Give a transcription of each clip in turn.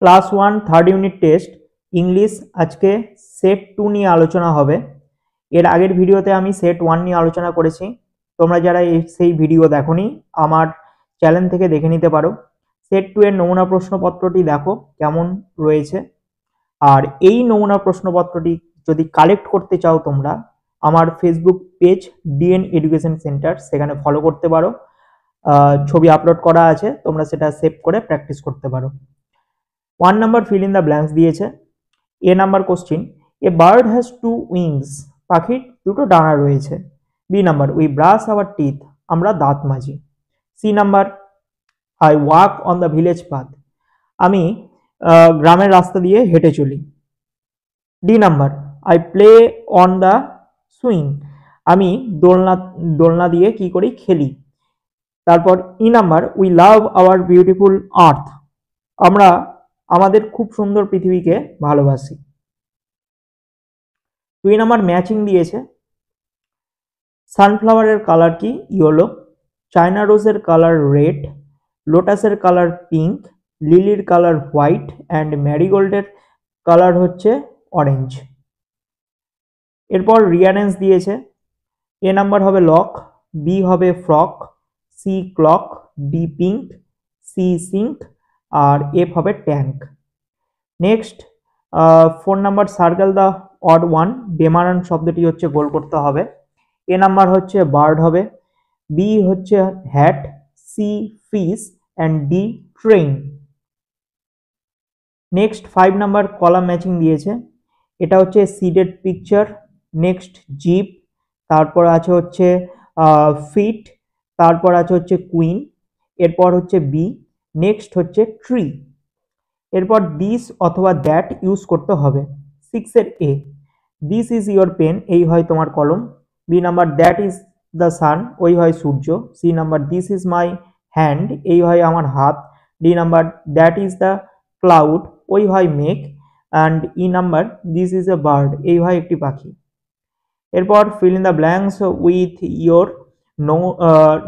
Class 1 third unit test English আজকে set 2 নিয়ে আলোচনা হবে। এর আগের ভিডিওতে আমি সেট 1 নিয়ে আলোচনা করেছি। তোমরা যারা সেই ভিডিও দেখোনি আমার চ্যানেল থেকে দেখে নিতে পারো। সেট 2 এর নমুনা প্রশ্নপত্রটি দেখো কেমন রয়েছে। আর এই নমুনা প্রশ্নপত্রটি যদি কালেক্ট করতে চাও তোমরা আমার Facebook page D N education center, সেখানে ফলো করতে পারো। ছবি আপলোড করা আছে, তোমরা সেটা সেভ করে প্র্যাকটিস করতে পারো। 1 number fill in the blanks দিয়েছে। A number question, A bird has two wings, পাখির দুটো ডানা রয়েছে। B number, we brush our teeth, আমরা দাঁত মাজি। C number, I walk on the village path, আমি গ্রামের রাস্তা দিয়ে হেঁটে চলি। D number, I play on the swing, আমি দোলনা দিয়ে কি করি, খেলি। তারপর E number, we love our beautiful earth, আমরা আমাদের খুব সুন্দর পৃথিবীকে ভালোবাসি। 2 নাম্বার ম্যাচিং দিয়েছে। সানফ্লাওয়ারের কালার কি, ইয়েলো। চায়না রোজের কালার রেড। লোটাসের কালার পিঙ্ক। লিলির কালার হোয়াইট অ্যান্ড ম্যারিগোল্ডের কালার হচ্ছে অরেঞ্জ। এরপর রিয়ারেন্স দিয়েছে। এ নাম্বার হবে লক, বি হবে frock, C clock, D pink, C sink আর এফ হবে tank. Next 4 number circle the odd one, বেমানান শব্দটি হচ্ছে গোল করতে হবে। এ নাম্বার হচ্ছে বার্ড হবে, বি হচ্ছে hat, C fish and D train. Next 5 number column matching দিয়েছে। এটা হচ্ছে সিডেড পিকচার, নেক্সট জিপ, তারপর আছে হচ্ছে ফিট, তারপর আছে হচ্ছে কুইন, এরপর হচ্ছে বি, নেক্সট হচ্ছে ট্রি। এরপর দিস অথবা দ্যাট ইউজ করতে হবে। 6 এর A, this is your pen, এই হয় তোমার কলম। B number, that is the sun, ওই হয় সূর্য। C number, this is my hand, এই হয় আমার হাত। D number, that is the cloud, ওই হয় মেঘ। And E number, this is a bird, এই হয় একটি পাখি। এরপর fill in the blanks with your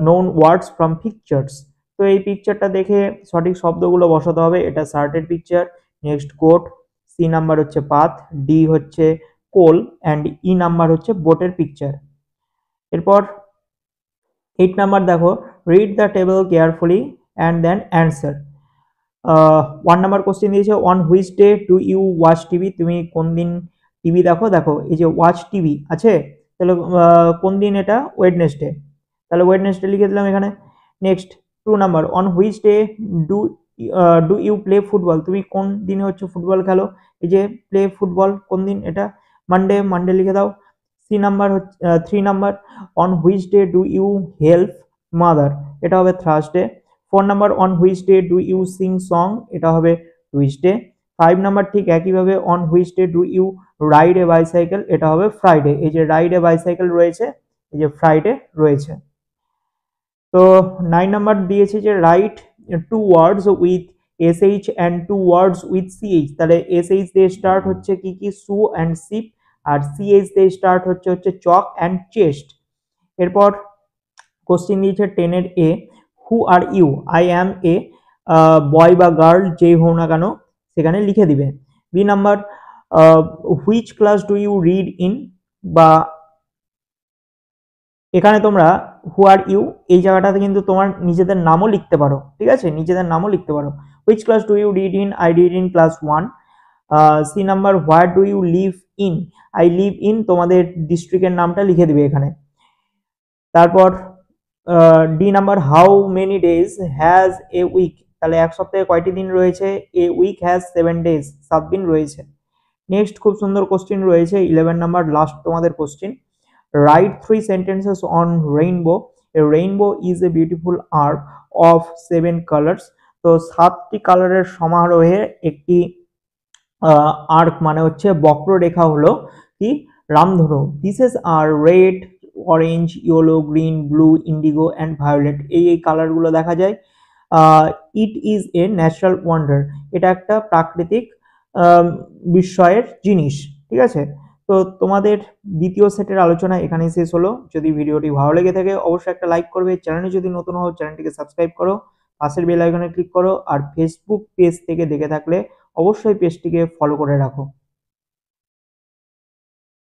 known words from pictures. তো এই পিকচারটা দেখে সঠিক শব্দগুলো বসাতে হবে। এটা শার্টের picture, next coat, C number হচ্ছে পাথ, ডি হচ্ছে কোল অ্যান্ড ই নাম্বার হচ্ছে বোটের পিকচার। এরপর 8 নাম্বার দেখো, read the table carefully and then answer. 1 number question দিয়েছে, on which day do you watch TV, তুমি কোন দিন টিভি দেখো। দেখো এই যে ওয়াচ টিভি আছে, তাহলে কোন দিন, এটা ওয়েডনেসডে, তাহলে ওয়েডনেসডে লিখে দিলাম এখানে। Next 2 number, on which day do do you play football, তুমি কোন দিনে হচ্ছে ফুটবল খেলো। এই যে প্লে ফুটবল কোন দিন, এটা মানডে, মানডে লিখে দাও। সি নাম্বার হচ্ছে 3 number, on which day do you help mother, এটা হবে Thursday. 4 number, on which day do you sing song, এটা হবে টুইসডে। 5 নাম্বার ঠিক একইভাবে, on which day do you ride a bicycle, এটা হবে ফ্রাইডে। এই যে রাইড এ বাইসাইকেল রয়েছে, এই যে ফ্রাইডে রয়েছে। তো 9 নাম্বার দিয়েছে যে write 2 words with SH and 2 words with CH, তাহলে এসএইচ দিয়ে স্টার্ট হচ্ছে কি কি, সু অ্যান্ড সিপ, আর সিএইচ দিয়ে স্টার্ট হচ্ছে চক অ্যান্ড চেস্ট। এরপর কোশ্চেন দিয়েছে 10 এর এ, হু আর ইউ, আই অ্যাম এ বয় বা গার্ল যেই হোক না কেন সেখানে লিখে দিবে। B number, which class do you read in, বা এখানে তোমরা হু আর ইউ এই জায়গাটাতে কিন্তু তোমার নিজেদের নামও লিখতে পারো, ঠিক আছে, নিজেদের নামও লিখতে পারো। Which class do you read in, I read in class 1। C number, where do you live in, I live in, তোমাদের ডিস্ট্রিক্টের নামটা লিখে দিবে এখানে। তারপর D number, how many days has a week, তাহলে এক সপ্তাহে কয়টি দিন রয়েছে, এ উইক হ্যাজ 7 ডেজ, 7 দিন রয়েছে। নেক্সট খুব সুন্দর কোশ্চেন রয়েছে 11 নাম্বার, লাস্ট তোমাদের question, right 3 sentences on rainbow, A rainbow is a beautiful art of 7 colours. তো 7টি কালারের সমারোহে একটি আর্ক মানে হচ্ছে বক্ররেখা হলো কি, রামধনু। These are red, orange, yellow, green, blue, indigo and violet, এই কালারগুলো দেখা যায়। It is a natural wonder, এটা একটা প্রাকৃতিক বিস্ময়ের জিনিস, ঠিক আছে। তো তোমাদের দ্বিতীয় সেটের আলোচনা এখানেই শেষ হলো। যদি ভিডিওটি ভালো লেগে থাকে অবশ্যই একটা লাইক করবে, চ্যানেলে যদি নতুন হও চ্যানেলটিকে সাবস্ক্রাইব করো। পাশের বেল আইকনে ক্লিক করো। আর ফেসবুক পেজ থেকে দেখে থাকলে অবশ্যই পেজটিকে ফলো করে রাখো।